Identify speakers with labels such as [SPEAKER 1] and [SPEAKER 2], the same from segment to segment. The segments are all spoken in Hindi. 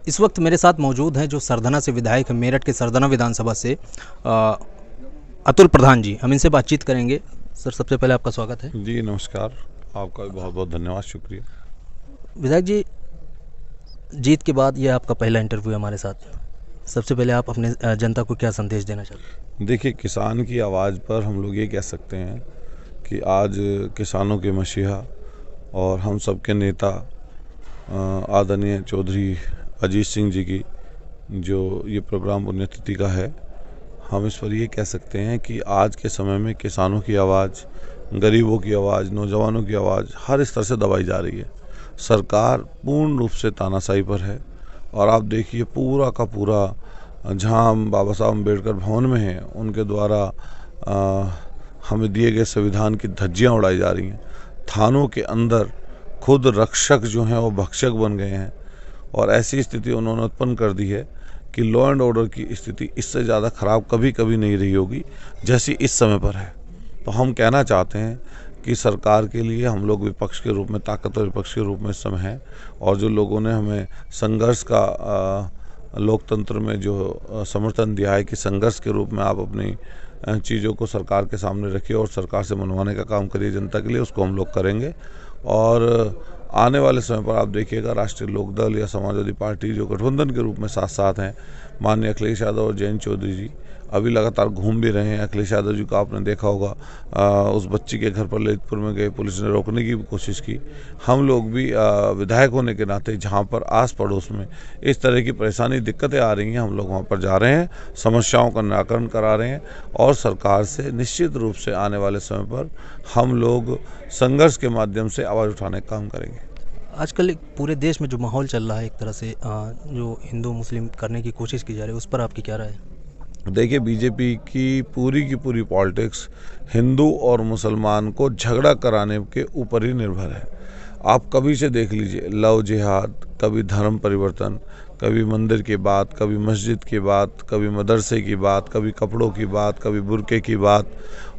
[SPEAKER 1] इस वक्त मेरे साथ मौजूद हैं जो सरधना से विधायक हैं, मेरठ के सरधना विधानसभा से अतुल प्रधान जी। हम इनसे बातचीत करेंगे। सर, सबसे पहले आपका स्वागत है।
[SPEAKER 2] जी नमस्कार, आपका भी बहुत बहुत धन्यवाद, शुक्रिया।
[SPEAKER 1] विधायक जी, जीत के बाद यह आपका पहला इंटरव्यू है हमारे साथ। सबसे पहले आप अपने जनता को क्या संदेश देना चाहते हैं?
[SPEAKER 2] देखिए, किसान की आवाज़ पर हम लोग ये कह सकते हैं कि आज किसानों के मसीहा और हम सबके नेता आदरणीय चौधरी अजीत सिंह जी की जो ये प्रोग्राम पुण्यतिथि का है, हम इस पर ये कह सकते हैं कि आज के समय में किसानों की आवाज़, गरीबों की आवाज़, नौजवानों की आवाज़ हर स्तर से दबाई जा रही है। सरकार पूर्ण रूप से तानाशाही पर है और आप देखिए पूरा का पूरा जहां हम बाबा साहब अम्बेडकर भवन में हैं, उनके द्वारा हमें दिए गए संविधान की धज्जियां उड़ाई जा रही हैं। थानों के अंदर खुद रक्षक जो हैं वो भक्षक बन गए हैं और ऐसी स्थिति उन्होंने उत्पन्न कर दी है कि लॉ एंड ऑर्डर की स्थिति इससे ज़्यादा ख़राब कभी कभी नहीं रही होगी जैसी इस समय पर है। तो हम कहना चाहते हैं कि सरकार के लिए हम लोग विपक्ष के रूप में, ताकतवर विपक्ष के रूप में इस समय हैं और जो लोगों ने हमें संघर्ष का लोकतंत्र में जो समर्थन दिया है कि संघर्ष के रूप में आप अपनी चीज़ों को सरकार के सामने रखिए और सरकार से मनवाने का काम करिए जनता के लिए, उसको हम लोग करेंगे। और आने वाले समय पर आप देखिएगा राष्ट्रीय लोकदल या समाजवादी पार्टी जो गठबंधन के रूप में साथ साथ हैं, माननीय अखिलेश यादव और जयंत चौधरी जी अभी लगातार घूम भी रहे हैं। अखिलेश यादव जी को आपने देखा होगा, उस बच्ची के घर पर ललितपुर में गए, पुलिस ने रोकने की भी कोशिश की। हम लोग भी विधायक होने के नाते जहां पर आस पड़ोस में इस तरह की परेशानी, दिक्कतें आ रही हैं, हम लोग वहां पर जा रहे हैं, समस्याओं का निराकरण करा रहे हैं और सरकार से निश्चित रूप से आने वाले समय पर हम लोग संघर्ष के माध्यम से आवाज़ उठाने का काम करेंगे।
[SPEAKER 1] आजकल एक पूरे देश में जो माहौल चल रहा है, एक तरह से जो हिंदू मुस्लिम करने की कोशिश की जा रही है, उस पर आपकी क्या राय है?
[SPEAKER 2] देखिए, बीजेपी की पूरी पॉलिटिक्स हिंदू और मुसलमान को झगड़ा कराने के ऊपर ही निर्भर है। आप कभी से देख लीजिए, लव जिहाद, कभी धर्म परिवर्तन, कभी मंदिर की बात, कभी मस्जिद की बात, कभी मदरसे की बात, कभी कपड़ों की बात, कभी बुर्के की बात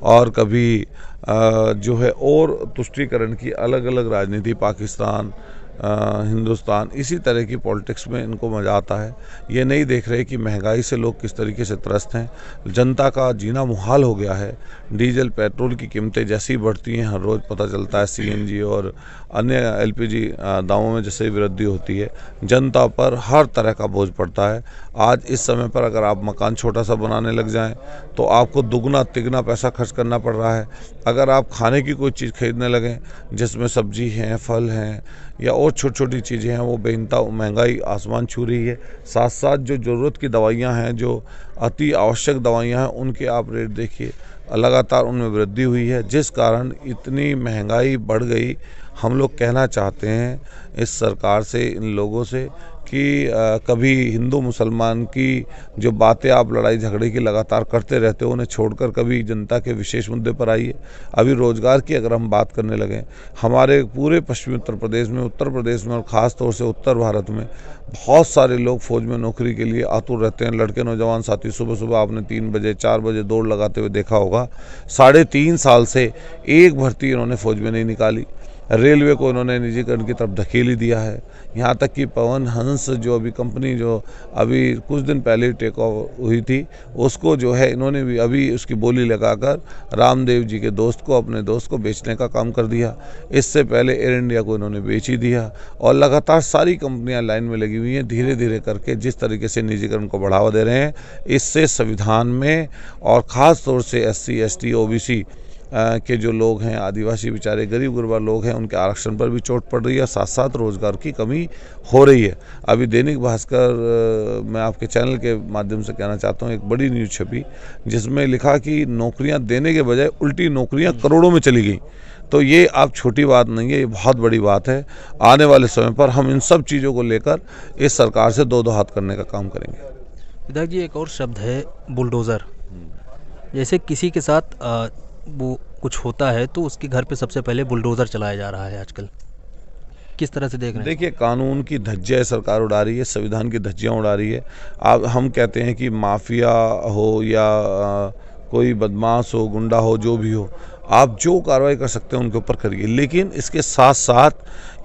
[SPEAKER 2] और कभी जो है और तुष्टीकरण की अलग अलग राजनीति, पाकिस्तान, हिंदुस्तान, इसी तरह की पॉलिटिक्स में इनको मज़ा आता है। ये नहीं देख रहे कि महंगाई से लोग किस तरीके से त्रस्त हैं, जनता का जीना मुहाल हो गया है। डीजल पेट्रोल की कीमतें जैसी बढ़ती हैं, हर रोज़ पता चलता है सीएनजी और अन्य एलपीजी दामों में जैसे वृद्धि होती है, जनता पर हर तरह का बोझ पड़ता है। आज इस समय पर अगर आप मकान छोटा सा बनाने लग जाएं तो आपको दुगना तिगना पैसा खर्च करना पड़ रहा है। अगर आप खाने की कोई चीज़ खरीदने लगें जिसमें सब्जी हैं, फल हैं या और छोटी छोटी चीज़ें हैं, वो बेनता महंगाई आसमान छू रही है। साथ साथ जो ज़रूरत की दवाइयाँ हैं, जो अति आवश्यक दवाइयाँ हैं, उनके आप रेट देखिए, लगातार उनमें वृद्धि हुई है, जिस कारण इतनी महंगाई बढ़ गई। हम लोग कहना चाहते हैं इस सरकार से, इन लोगों से कि कभी हिंदू मुसलमान की जो बातें आप लड़ाई झगड़े की लगातार करते रहते हो, उन्हें छोड़कर कभी जनता के विशेष मुद्दे पर आइए। अभी रोजगार की अगर हम बात करने लगें, हमारे पूरे पश्चिमी उत्तर प्रदेश में, उत्तर प्रदेश में और ख़ास तौर से उत्तर भारत में बहुत सारे लोग फौज में नौकरी के लिए आतुर रहते हैं। लड़के नौजवान साथी सुबह सुबह आपने 3 बजे 4 बजे दौड़ लगाते हुए देखा होगा। 3.5 साल से एक भर्ती इन्होंने फौज में नहीं निकाली। रेलवे को इन्होंने निजीकरण की तरफ धकेल ही दिया है। यहाँ तक कि पवन हंस जो अभी कंपनी जो अभी कुछ दिन पहले टेक ऑफ हुई थी, उसको जो है इन्होंने भी अभी उसकी बोली लगाकर रामदेव जी के दोस्त को, अपने दोस्त को बेचने का काम कर दिया। इससे पहले एयर इंडिया को इन्होंने बेच ही दिया और लगातार सारी कंपनियां लाइन में लगी हुई हैं। धीरे धीरे करके जिस तरीके से निजीकरण को बढ़ावा दे रहे हैं, इससे संविधान में और ख़ास तौर से SC ST OBC के जो लोग हैं, आदिवासी बेचारे गरीब गुरबा लोग हैं, उनके आरक्षण पर भी चोट पड़ रही है। साथ साथ रोजगार की कमी हो रही है। अभी दैनिक भास्कर मैं आपके चैनल के माध्यम से कहना चाहता हूँ, एक बड़ी न्यूज़ छपी जिसमें लिखा कि नौकरियां देने के बजाय उल्टी नौकरियां करोड़ों में चली गई। तो ये आप छोटी बात नहीं है, ये बहुत बड़ी बात है। आने वाले समय पर हम इन सब चीज़ों को लेकर इस सरकार से दो हाथ करने का काम करेंगे।
[SPEAKER 1] विधायक जी, एक और शब्द है बुलडोज़र। जैसे किसी के साथ वो कुछ होता है तो उसके घर पे सबसे पहले बुलडोज़र चलाया जा रहा है आजकल। किस तरह से देख रहे हैं?
[SPEAKER 2] देखिए, कानून की धज्जियाँ सरकार उड़ा रही है, संविधान की धज्जियाँ उड़ा रही है। अब हम कहते हैं कि माफिया हो या कोई बदमाश हो, गुंडा हो, जो भी हो, आप जो कार्रवाई कर सकते हैं उनके ऊपर करिए, लेकिन इसके साथ साथ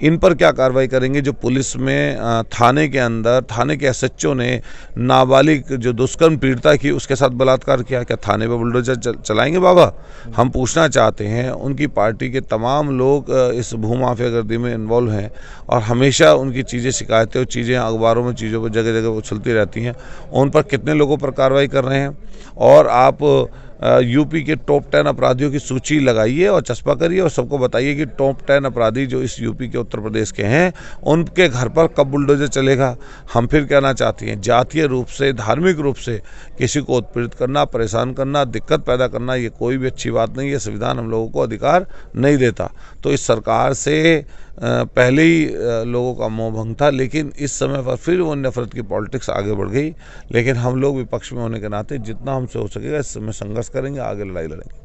[SPEAKER 2] इन पर क्या कार्रवाई करेंगे जो पुलिस में थाने के अंदर थाने के एसएचओ ने नाबालिग जो दुष्कर्म पीड़िता की उसके साथ बलात्कार किया, क्या थाने पे बुलडोजर चलाएंगे बाबा? हम पूछना चाहते हैं, उनकी पार्टी के तमाम लोग इस भूमाफिया गर्दी में इन्वॉल्व हैं और हमेशा उनकी चीज़ें शिकायतें और चीज़ें अखबारों में चीज़ों पर जगह जगह उछलती रहती हैं, उन पर कितने लोगों पर कार्रवाई कर रहे हैं? और आप यूपी के टॉप 10 अपराधियों की सूची लगाइए और चस्पा करिए और सबको बताइए कि टॉप 10 अपराधी जो इस यूपी के उत्तर प्रदेश के हैं उनके घर पर कब बुलडोजर चलेगा। हम फिर कहना चाहते हैं, जातीय रूप से धार्मिक रूप से किसी को उत्पीड़ित करना, परेशान करना, दिक्कत पैदा करना, ये कोई भी अच्छी बात नहीं है। संविधान हम लोगों को अधिकार नहीं देता। तो इस सरकार से पहले ही लोगों का मोह भंग था, लेकिन इस समय पर फिर वो नफरत की पॉलिटिक्स आगे बढ़ गई। लेकिन हम लोग विपक्ष में होने के नाते जितना हमसे हो सकेगा इस समय संघर्ष करेंगे, आगे लड़ाई लड़ेंगे।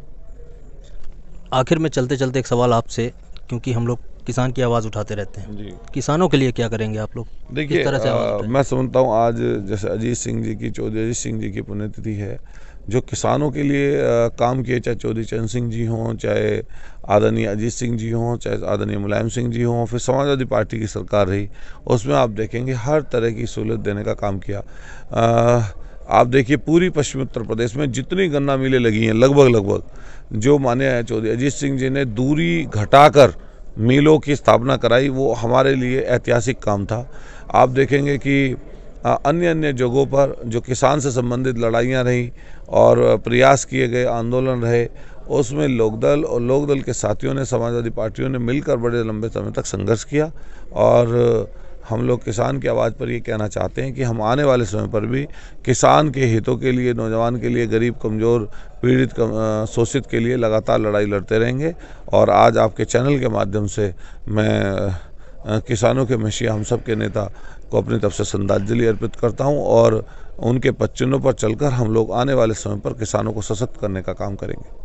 [SPEAKER 1] आखिर में चलते चलते एक सवाल आपसे, क्योंकि हम लोग किसान की आवाज़ उठाते रहते हैं
[SPEAKER 2] जी,
[SPEAKER 1] किसानों के लिए क्या करेंगे आप लोग?
[SPEAKER 2] देखिए
[SPEAKER 1] किस तरह से आवाज़ उठाएंगे?
[SPEAKER 2] मैं समझता हूँ आज जैसे अजीत सिंह जी की, चौधरी अजीत सिंह जी की पुण्यतिथि है, जो किसानों के लिए काम किए, चाहे चौधरी चरण सिंह जी हों, चाहे आदरणीय अजीत सिंह जी हों, चाहे आदरणीय मुलायम सिंह जी हों, फिर समाजवादी पार्टी की सरकार रही, उसमें आप देखेंगे हर तरह की सहूलत देने का काम किया। आप देखिए पूरी पश्चिमी उत्तर प्रदेश में जितनी गन्ना मिलें लगी हैं लगभग जो माने चौधरी अजीत सिंह जी ने दूरी घटाकर मिलों की स्थापना कराई, वो हमारे लिए ऐतिहासिक काम था। आप देखेंगे कि अन्य अन्य जगहों पर जो किसान से संबंधित लड़ाइयाँ रहीं और प्रयास किए गए आंदोलन रहे, उसमें लोकदल और लोकदल के साथियों ने, समाजवादी पार्टियों ने मिलकर बड़े लंबे समय तक संघर्ष किया। और हम लोग किसान की आवाज़ पर ये कहना चाहते हैं कि हम आने वाले समय पर भी किसान के हितों के लिए, नौजवान के लिए, गरीब, कमज़ोर, पीड़ित, शोषित के लिए लगातार लड़ाई लड़ते रहेंगे। और आज आपके चैनल के माध्यम से मैं किसानों के मसीहा हम सब के नेता को अपनी तरफ से श्रद्धांजलि अर्पित करता हूं और उनके पदचिन्हों पर चलकर हम लोग आने वाले समय पर किसानों को सशक्त करने का काम करेंगे।